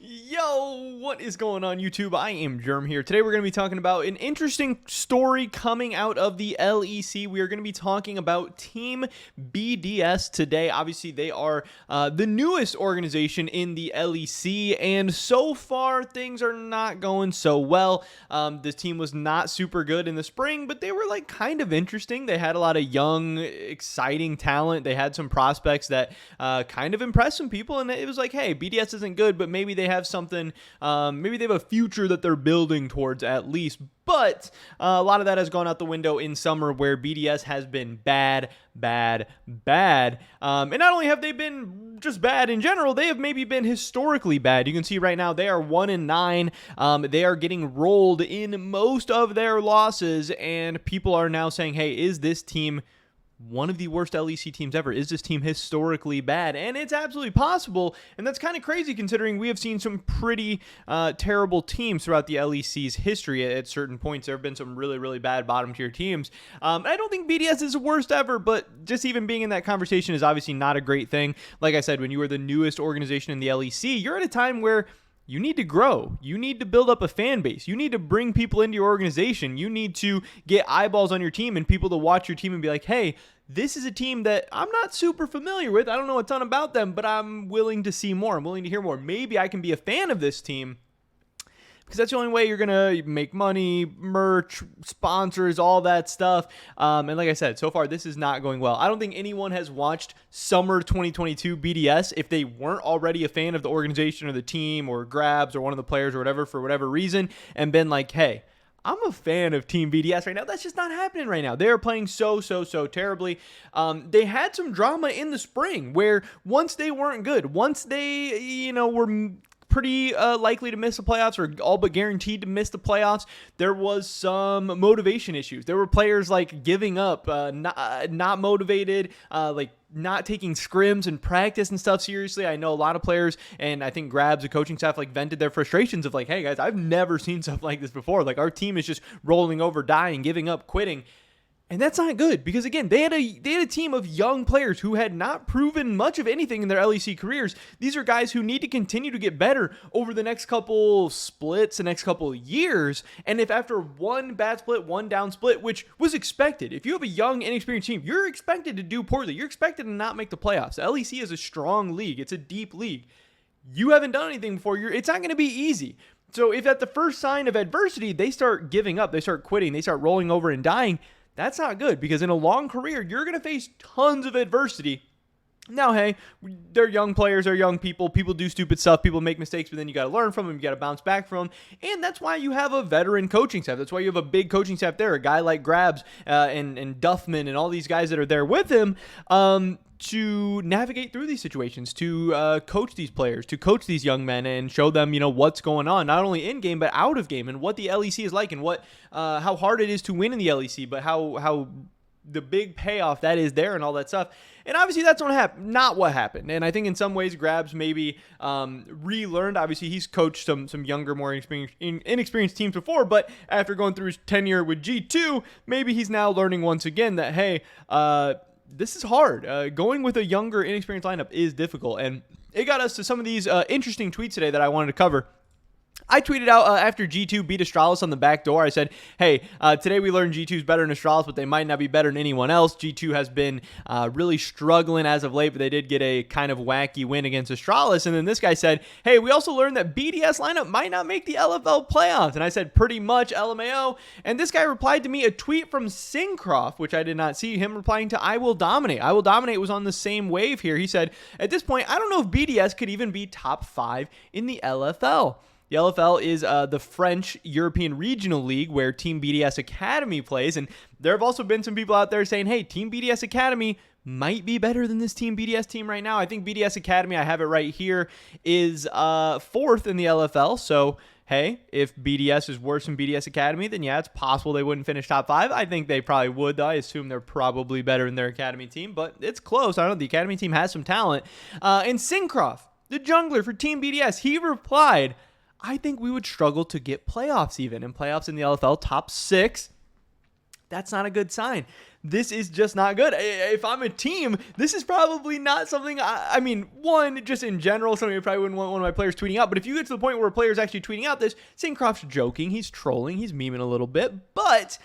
Yo, what is going on, YouTube? I am Germ here. Today we're going to be talking about an interesting story coming out of the LEC. We are going to be talking about Team BDS today. Obviously, they are the newest organization in the LEC, and so far things are not going so well. This team was not super good in the spring, but they were like kind of interesting. They had a lot of young, exciting talent. They had some prospects that kind of impressed some people, and it was like, hey, BDS isn't good, but maybe they have something, maybe they have a future that they're building towards at least. But a lot of that has gone out the window in summer, where BDS has been bad. And not only have they been just bad in general, they have maybe been historically bad. You can see right now they are 1-9. They are getting rolled in most of their losses, and people are now saying, hey, is this team one of the worst LEC teams ever? Is this team historically bad? And it's absolutely possible, and that's kind of crazy considering we have seen some pretty terrible teams throughout the LEC's history. At certain points, there have been some really, really bad bottom-tier teams. I don't think BDS is the worst ever, but just even being in that conversation is obviously not a great thing. Like I said, when you are the newest organization in the LEC, you're at a time where you need to grow. You need to build up a fan base. You need to bring people into your organization. You need to get eyeballs on your team and people to watch your team and be like, hey, this is a team that I'm not super familiar with. I don't know a ton about them, but I'm willing to see more. I'm willing to hear more. Maybe I can be a fan of this team, because that's the only way you're going to make money, merch, sponsors, all that stuff. And like I said, so far, this is not going well. I don't think anyone has watched Summer 2022 BDS if they weren't already a fan of the organization or the team or Grabs or one of the players or whatever for whatever reason and been like, hey, I'm a fan of Team BDS right now. That's just not happening right now. They are playing so terribly. They had some drama in the spring where once they weren't good, once they, were pretty likely to miss the playoffs or all but guaranteed to miss the playoffs, there was some motivation issues. There were players like giving up, not motivated, not taking scrims and practice and stuff seriously. I know a lot of players, and I think Grabs, the coaching staff, vented their frustrations of hey guys, I've never seen stuff like this before. Our team is just rolling over, dying, giving up, quitting. And that's not good, because again, they had a team of young players who had not proven much of anything in their LEC careers. These are guys who need to continue to get better over the next couple splits, the next couple years. And if after one bad split, one down split, which was expected, if you have a young, inexperienced team, you're expected to do poorly. You're expected to not make the playoffs. The LEC is a strong league. It's a deep league. You haven't done anything before. It's not going to be easy. So if at the first sign of adversity, they start giving up, they start quitting, they start rolling over and dying, that's not good, because in a long career, you're going to face tons of adversity. Now, hey, they're young players, they're young people. People do stupid stuff. People make mistakes, but then you got to learn from them. You got to bounce back from them. And that's why you have a veteran coaching staff. That's why you have a big coaching staff there. A guy like Grabs and Duffman and all these guys that are there with him to navigate through these situations, to coach these players, to coach these young men and show them, what's going on, not only in game, but out of game, and what the LEC is like, and what how hard it is to win in the LEC, but how the big payoff that is there and all that stuff. And obviously that's not what happened. And I think in some ways Grabs maybe relearned. Obviously he's coached some younger, more inexperienced teams before, but after going through his tenure with G2, maybe he's now learning once again that, hey, this is hard. Going with a younger, inexperienced lineup is difficult. And it got us to some of these interesting tweets today that I wanted to cover. I tweeted out after G2 beat Astralis on the back door. I said, hey, today we learned G2 is better than Astralis, but they might not be better than anyone else. G2 has been really struggling as of late, but they did get a kind of wacky win against Astralis. And then this guy said, hey, we also learned that BDS lineup might not make the LFL playoffs. And I said, pretty much, LMAO. And this guy replied to me a tweet from Syncroft, which I did not see, him replying to I Will Dominate. I Will Dominate was on the same wave here. He said, at this point, I don't know if BDS could even be top 5 in the LFL. The LFL is the French European Regional League where Team BDS Academy plays, and there have also been some people out there saying, hey, Team BDS Academy might be better than this Team BDS team right now. I think BDS Academy, I have it right here, is 4th in the LFL, so hey, if BDS is worse than BDS Academy, then yeah, it's possible they wouldn't finish top 5. I think they probably would, though. I assume they're probably better than their Academy team, but it's close. I don't know. The Academy team has some talent. And Syncroft, the jungler for Team BDS, he replied, I think we would struggle to get playoffs even. And playoffs in the LFL, top 6. That's not a good sign. This is just not good. If I'm a team, this is probably not something, I mean, one, just in general, something I probably wouldn't want one of my players tweeting out. But if you get to the point where a player's actually tweeting out this, Syncroft's joking, he's trolling, he's memeing a little bit, but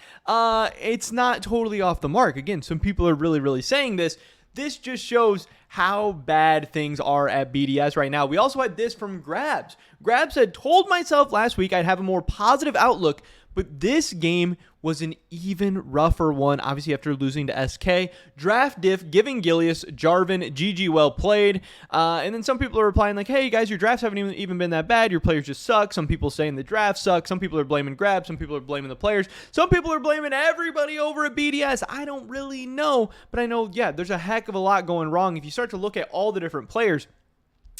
it's not totally off the mark. Again, some people are really, really saying this. This just shows how bad things are at BDS right now. We also had this from Grabs. Grabs said, told myself last week I'd have a more positive outlook, but this game was an even rougher one, obviously after losing to SK. Draft diff, giving Gilius, Jarvan, GG well played. And then some people are replying like, hey guys, your drafts haven't even been that bad. Your players just suck. Some people saying the draft sucks. Some people are blaming Grab. Some people are blaming the players. Some people are blaming everybody over at BDS. I don't really know, but I know, yeah, there's a heck of a lot going wrong. If you start to look at all the different players,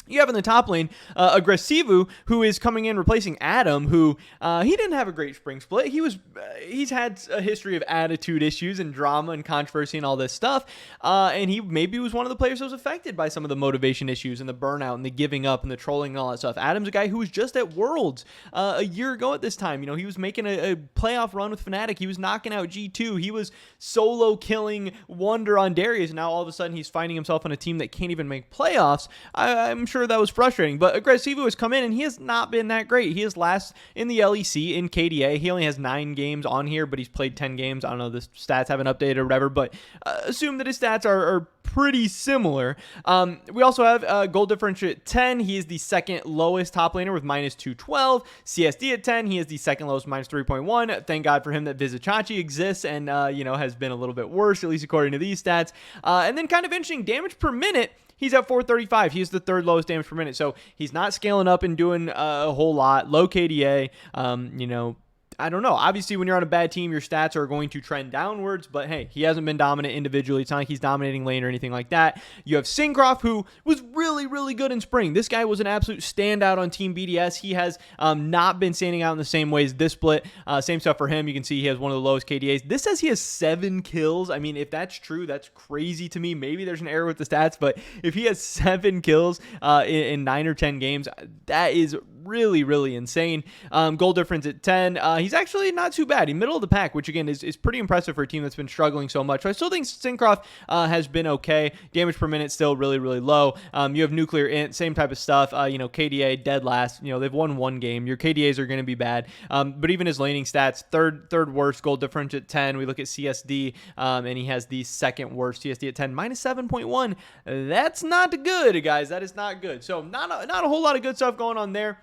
you have in the top lane Aggressivu, who is coming in replacing Adam, who he didn't have a great spring split. He's had a history of attitude issues and drama and controversy and all this stuff. And he maybe was one of the players that was affected by some of the motivation issues and the burnout and the giving up and the trolling and all that stuff. Adam's a guy who was just at Worlds a year ago at this time. You know, he was making a playoff run with Fnatic. He was knocking out G2. He was solo killing Wonder on Darius. Now all of a sudden he's finding himself on a team that can't even make playoffs. I'm sure that was frustrating, but Aggressivu has come in and he has not been that great. He is last in the LEC in KDA. He only has 9 games on here, but he's played 10 games. I don't know, the stats haven't updated or whatever, but assume that his stats are pretty similar. We also have goal differential at 10. He is the second lowest top laner with -212. CSD at 10. He is the second lowest, -3.1. Thank God for him that Vizicachi exists and, has been a little bit worse, at least according to these stats. And then kind of interesting, damage per minute. He's at 435. He's the third lowest damage per minute. So he's not scaling up and doing a whole lot. Low KDA, I don't know. Obviously, when you're on a bad team, your stats are going to trend downwards, but hey, he hasn't been dominant individually. It's not like he's dominating lane or anything like that. You have Syncroft, who was really, really good in spring. This guy was an absolute standout on Team BDS. He has not been standing out in the same ways this split. Same stuff for him. You can see he has one of the lowest KDAs. This says he has 7 kills. I mean, if that's true, that's crazy to me. Maybe there's an error with the stats, but if he has 7 kills in 9 or 10 games, that is really, really insane. Goal difference at 10. He's actually not too bad. He's middle of the pack, which again is pretty impressive for a team that's been struggling so much. So I still think Syncroft has been okay. Damage per minute still really, really low. You have Nuclear Int, same type of stuff. KDA dead last. They've won 1 game. Your KDAs are going to be bad. But even his laning stats, third worst. Goal difference at 10. We look at CSD, and he has the second worst CSD at 10, -7.1. That's not good, guys. That is not good. So not a whole lot of good stuff going on there.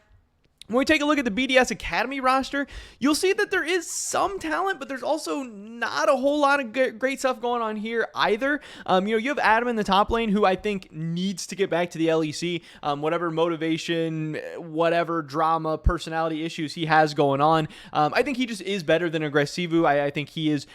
When we take a look at the BDS Academy roster, you'll see that there is some talent, but there's also not a whole lot of great stuff going on here either. You have Adam in the top lane, who I think needs to get back to the LEC. Whatever motivation, whatever drama, personality issues he has going on, I think he just is better than Aggressivu. I think he is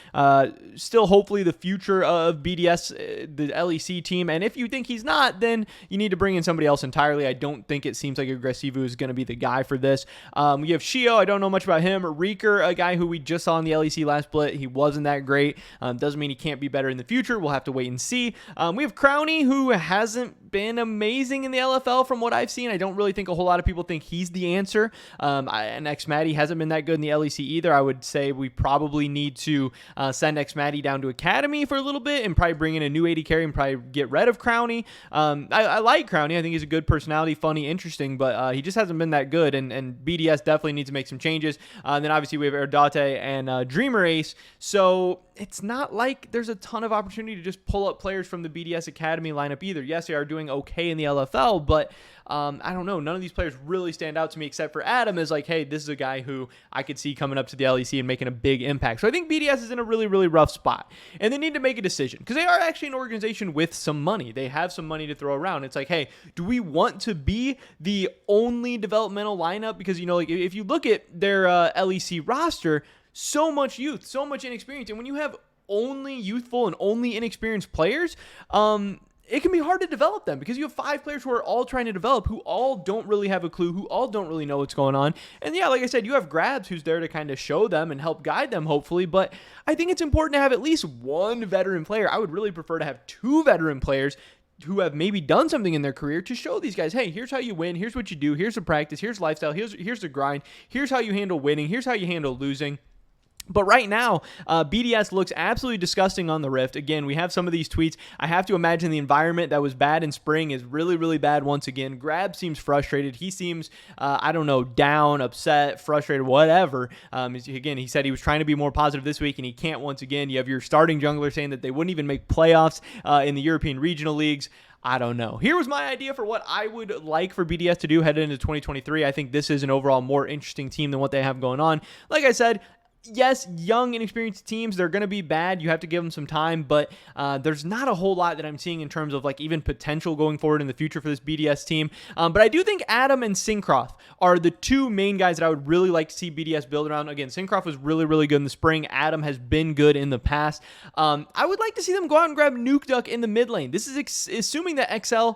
still hopefully the future of BDS, the LEC team. And if you think he's not, then you need to bring in somebody else entirely. I don't think it seems like Aggressivu is going to be the guy for this. We have Shio. I don't know much about him. Reeker, a guy who we just saw in the LEC last split. He wasn't that great. Doesn't mean he can't be better in the future. We'll have to wait and see. We have Crowny, who hasn't been amazing in the LFL from what I've seen. I don't really think a whole lot of people think he's the answer. And Xmatty hasn't been that good in the LEC either. I would say we probably need to send Xmatty down to Academy for a little bit and probably bring in a new AD carry and probably get rid of Crowny. I like Crowny. I think he's a good personality, funny, interesting, but he just hasn't been that good. And BDS definitely needs to make some changes. And then obviously we have Erdate and Dreamer Ace. So it's not like there's a ton of opportunity to just pull up players from the BDS Academy lineup either. Yes, they are doing okay in the LFL, but I don't know. None of these players really stand out to me except for Adam as like, hey, this is a guy who I could see coming up to the LEC and making a big impact. So I think BDS is in a really, really rough spot. And they need to make a decision because they are actually an organization with some money. They have some money to throw around. It's like, hey, do we want to be the only developmental lineup? Because, if you look at their LEC roster, so much youth, so much inexperience. And when you have only youthful and only inexperienced players, it can be hard to develop them because you have 5 players who are all trying to develop, who all don't really have a clue, who all don't really know what's going on. And yeah, like I said, you have Grabs who's there to kind of show them and help guide them, hopefully. But I think it's important to have at least 1 veteran player. I would really prefer to have 2 veteran players who have maybe done something in their career to show these guys, hey, here's how you win, here's what you do, here's the practice, here's lifestyle, here's the grind, here's how you handle winning, here's how you handle losing. But right now, BDS looks absolutely disgusting on the Rift. Again, we have some of these tweets. I have to imagine the environment that was bad in spring is really, really bad once again. Grab seems frustrated. He seems, I don't know, down, upset, frustrated, whatever. Again, he said he was trying to be more positive this week, and he can't once again. You have your starting jungler saying that they wouldn't even make playoffs in the European regional leagues. I don't know. Here was my idea for what I would like for BDS to do headed into 2023. I think this is an overall more interesting team than what they have going on. Like I said, yes, young, inexperienced teams, they're going to be bad. You have to give them some time, but there's not a whole lot that I'm seeing in terms of like even potential going forward in the future for this BDS team. But I do think Adam and Syncroft are the two main guys that I would really like to see BDS build around. Again, Syncroft was really, really good in the spring. Adam has been good in the past. I would like to see them go out and grab Nukeduck in the mid lane. This is assuming that XL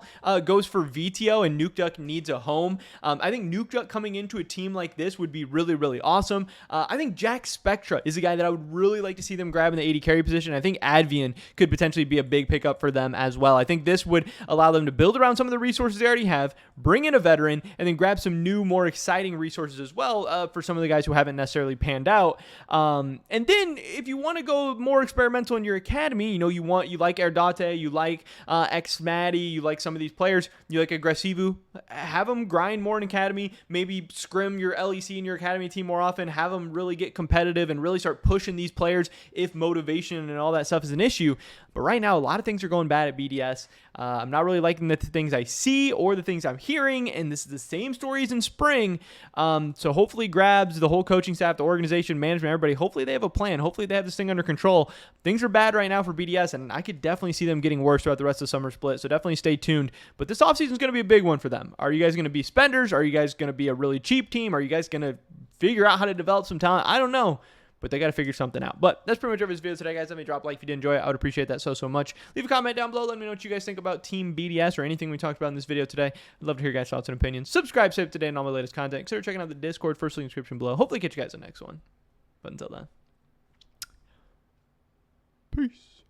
goes for VTO and Nukeduck needs a home. I think Nukeduck coming into a team like this would be really, really awesome. I think Jack Spectra is a guy that I would really like to see them grab in the AD carry position. I think Advian could potentially be a big pickup for them as well. I think this would allow them to build around some of the resources they already have, bring in a veteran, and then grab some new, more exciting resources as well for some of the guys who haven't necessarily panned out. And then if you want to go more experimental in your academy, you like Erdate, you like Xmatty, you like some of these players, you like Aggressivu, have them grind more in academy, maybe scrim your LEC in your academy team more often, have them really get competitive and really start pushing these players if motivation and all that stuff is an issue. But right now, a lot of things are going bad at BDS. I'm not really liking the things I see or the things I'm hearing, and this is the same stories in spring. So hopefully Grabs, the whole coaching staff, the organization, management, everybody, hopefully they have a plan. Hopefully they have this thing under control. Things are bad right now for BDS, and I could definitely see them getting worse throughout the rest of the summer split, so definitely stay tuned. But this offseason is going to be a big one for them. Are you guys going to be spenders? Are you guys going to be a really cheap team? Are you guys going to figure out how to develop some talent? I don't know, but they got to figure something out. But that's pretty much it for this video today, guys. Let me drop a like if you did enjoy it. I would appreciate that so much. Leave a comment down below. Let me know what you guys think about Team BDS or anything we talked about in this video today. I'd love to hear your guys' thoughts and opinions. Subscribe, save today, and all my latest content. Consider checking out the Discord, first link in the description below. Hopefully catch you guys in the next one. But until then, peace.